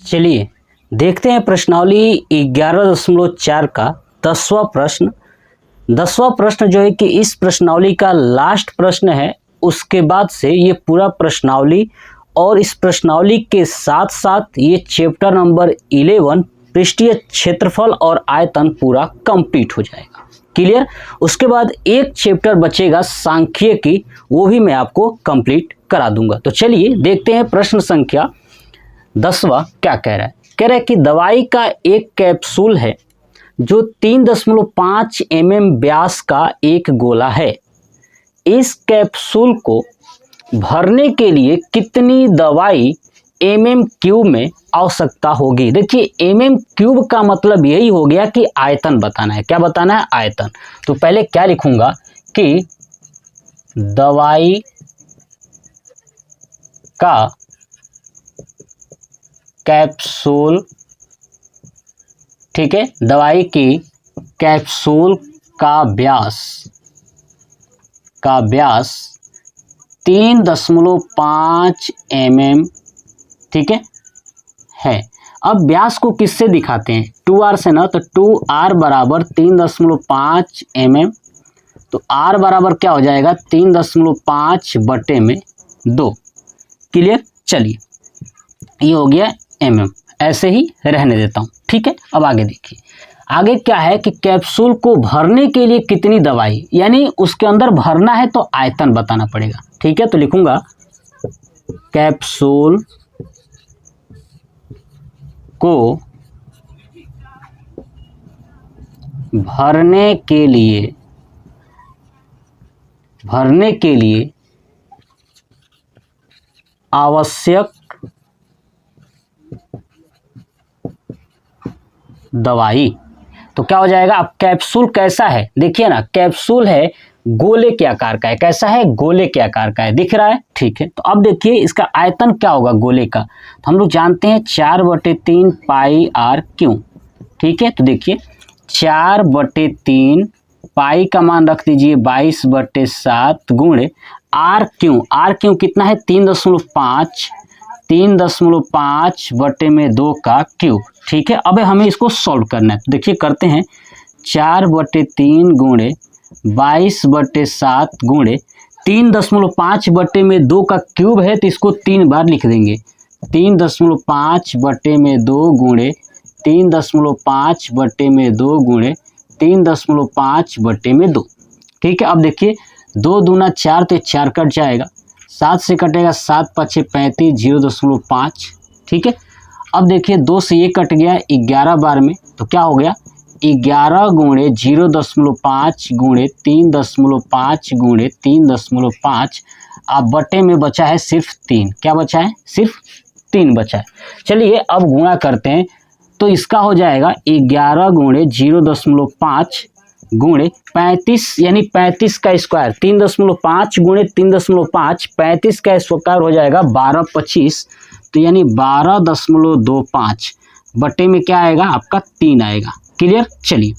चलिए देखते हैं प्रश्नावली 11.4 का 10वां प्रश्न। 10वां प्रश्न जो है कि इस प्रश्नावली का लास्ट प्रश्न है। उसके बाद से ये पूरा प्रश्नावली और इस प्रश्नावली के साथ साथ ये चैप्टर नंबर 11 पृष्ठीय क्षेत्रफल और आयतन पूरा कंप्लीट हो जाएगा। क्लियर। उसके बाद एक चैप्टर बचेगा सांख्यिकी, वो भी मैं आपको कंप्लीट करा दूंगा। तो चलिए देखते हैं प्रश्न संख्या 10वां क्या कह रहा है। कह रहा है कि दवाई का एक कैप्सूल है जो 3.5 mm व्यास का एक गोला है। इस कैप्सूल को भरने के लिए कितनी दवाई mm³ में आवश्यकता होगी। देखिए mm³ का मतलब यही हो गया कि आयतन बताना है। क्या बताना है? आयतन। तो पहले क्या लिखूंगा कि दवाई का कैप्सूल, ठीक है, दवाई की कैप्सूल का व्यास 3.5 mm, ठीक है। अब व्यास को किससे दिखाते हैं? 2r से ना, तो 2r बराबर 3.5 mm। तो r बराबर क्या हो जाएगा? 3.5/2। क्लियर। चलिए ये हो गया mm, ऐसे ही रहने देता हूँ। ठीक है। अब आगे देखिए, आगे क्या है कि कैप्सूल को भरने के लिए कितनी दवाई, यानी उसके अंदर भरना है तो आयतन बताना पड़ेगा। ठीक है। तो लिखूंगा कैप्सूल को भरने के लिए आवश्यक दवाई। तो क्या हो जाएगा? अब कैप्सूल कैसा है? देखिए ना, कैप्सूल है गोले के आकार का है। कैसा है? गोले के आकार का है। दिख रहा है? ठीक है। तो अब देखिए इसका आयतन क्या होगा गोले का। तो हम लोग जानते हैं 4/3 πr³। ठीक है। तो देखिए 4/3 पाई का मान रख दीजिए 22/7 गुणे r³ कितना है? 3.5/2 का क्यूब। ठीक है। अब हमें इसको सॉल्व करना है। देखिए करते हैं 4/3 गुणे 22/7 गुणे 3.5/2 का क्यूब है, तो इसको 3 बार लिख देंगे। 3.5/2 गुणे 3.5/2 गुणे 3.5/2। ठीक है। अब देखिए 2 दूना 4, तो 4 कट जाएगा, 7 से कटेगा 7 5 35, 0.5। ठीक है। अब देखिए 2 से ये कट गया 11 बार में, तो क्या हो गया? 11 गुणे 0.5 गुणे 3.5 गुणे 3.5। अब बटे में बचा है सिर्फ 3। क्या बचा है? सिर्फ 3 बचा है। चलिए अब गुणा करते हैं, तो इसका हो जाएगा 11 गुणे 0.5 गुणे 35, यानी 35 का स्क्वायर। 3.5 गुणे 3.5, 35 का स्क्वायर हो जाएगा 12×25, तो यानी 12.25 बटे में क्या आएगा? आपका 3 आएगा। क्लियर। चलिए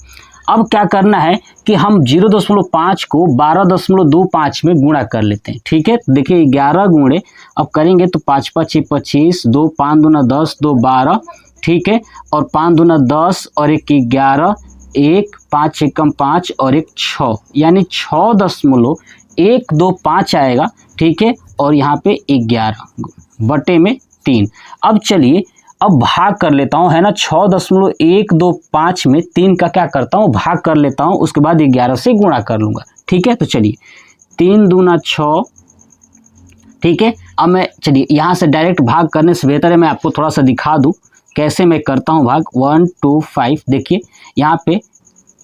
अब क्या करना है कि हम 0.5 को 12.25 में गुणा कर लेते हैं। ठीक है। देखिए 11 गुणे अब करेंगे तो 5 5 25, 2 5 दूना 10, 2 12। ठीक है। और 5 दूना 10 और 1 11, 1 5 एकम 5 और 1 6, यानी 6.125 आएगा। ठीक है। और यहाँ पे 11 बटे में 3। अब चलिए अब भाग कर लेता हूँ, है ना। 6.125 में 3 का क्या करता हूँ? भाग कर लेता हूँ, उसके बाद 11 से गुणा कर लूँगा। ठीक है। तो चलिए 3 दूना 6। ठीक है। अब मैं चलिए यहाँ से डायरेक्ट भाग करने से बेहतर है मैं आपको थोड़ा सा दिखा दूँ कैसे मैं करता हूँ भाग। 1 2 5। देखिए यहाँ पे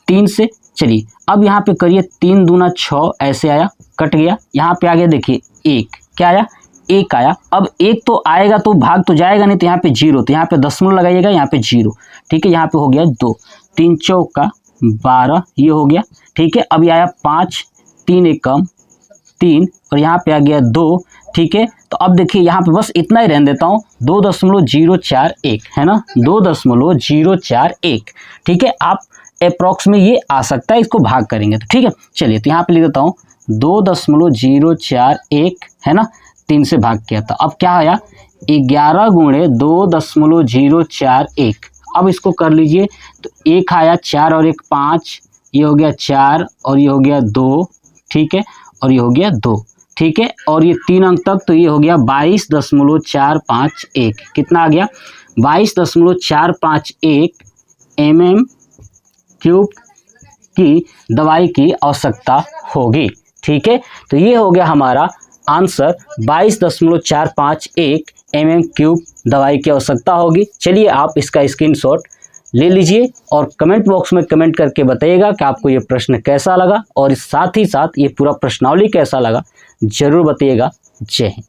3 से, चलिए अब यहाँ पे करिए 3 दूना 6, ऐसे आया, कट गया। यहाँ पे आ गया देखिए 1, क्या आया? 1 आया। अब 1 तो आएगा तो भाग तो जाएगा नहीं, तो यहाँ पे 0, तो यहाँ पे दशमलव लगाइएगा, यहाँ पे 0। ठीक है। यहाँ पे हो गया 2, 3 चौका 12, ये हो गया। ठीक है। अब ये आया 5, 3 एकम 3, और यहाँ पे आ गया 2। ठीक है। तो अब देखिए यहाँ पे बस इतना ही रहने देता हूँ, 2.041 है ना, 2.041। ठीक है। आप अप्रॉक्स में ये आ सकता है, इसको भाग करेंगे तो। ठीक है। चलिए तो यहाँ पे लिख देता हूँ 2.041 है ना, 3 से भाग किया था। अब क्या आया? 11 गुणे 2.041। अब इसको कर लीजिए तो 1 आया, 4 और 1 5, ये हो गया 4 और ये हो गया 2, ठीक है, और ये हो गया 2, ठीक है, और ये 3 अंक तक, तो ये हो गया 22.451। कितना आ गया? 22.451 mm क्यूब की दवाई की आवश्यकता होगी, ठीक है। तो ये हो गया हमारा आंसर, 22.451 mm क्यूब दवाई की आवश्यकता होगी। चलिए आप इसका स्क्रीनशॉट ले लीजिए और कमेंट बॉक्स में कमेंट करके बताइएगा कि आपको ये प्रश्न कैसा लगा और साथ ही साथ ये पूरा प्रश्नावली कैसा लगा, जरूर बताइएगा। जय हिंद।